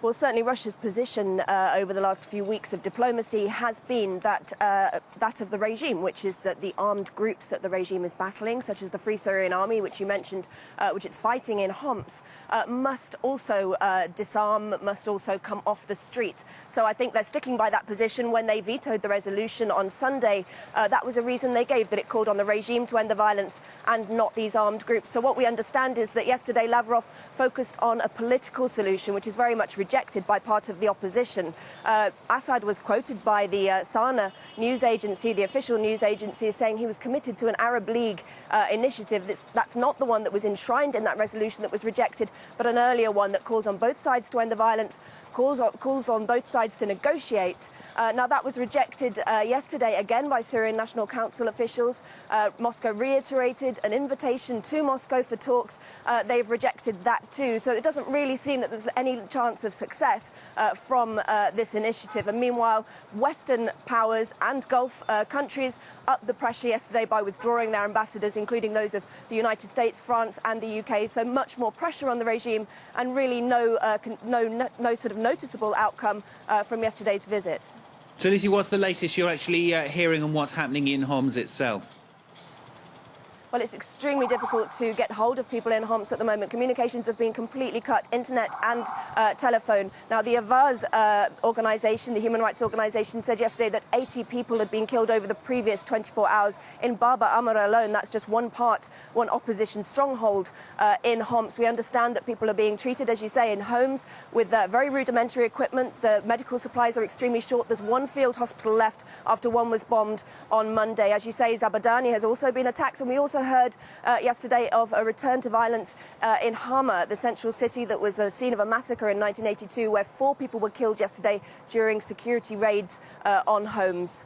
Well, certainly Russia's position over the last few weeks of diplomacy has been that of the regime, which is that the armed groups that the regime is battling, such as the Free Syrian Army, which you mentioned, which it's fighting in Homs, must also disarm, must also come off the streets. So I think they're sticking by that position. When they vetoed the resolution on Sunday, that was a reason they gave, that it called on the regime to end the violence and not these armed groups. So what we understand is that yesterday Lavrov focused on a political solution, which is very much rejected by part of the opposition. Assad was quoted by the Sana news agency, the official news agency, as saying he was committed to an Arab League initiative. That's not the one that was enshrined in that resolution that was rejected, but an earlier one that calls on both sides to end the violence, calls on both sides to negotiate. Now, that was rejected yesterday again by Syrian National Council officials. Moscow reiterated an invitation to Moscow for talks. They've rejected that too. So it doesn't really seem that there's any chance of success from this initiative. And meanwhile, Western powers and Gulf countries upped the pressure yesterday by withdrawing their ambassadors, including those of the United States, France and the UK. So much more pressure on the regime and really no sort of noticeable outcome from yesterday's visit. So, Lizzie, what's the latest you're actually hearing on what's happening in Homs itself? Well, it's extremely difficult to get hold of people in Homs at the moment. Communications have been completely cut, internet and telephone. Now, the Avaz organisation, the human rights organisation, said yesterday that 80 people had been killed over the previous 24 hours in Baba Amr alone. That's just one opposition stronghold in Homs. We understand that people are being treated, as you say, in homes with very rudimentary equipment. The medical supplies are extremely short. There's one field hospital left after one was bombed on Monday. As you say, Zabadani has also been attacked, and we also heard yesterday of a return to violence in Hama, the central city that was the scene of a massacre in 1982, where 4 people were killed yesterday during security raids on homes.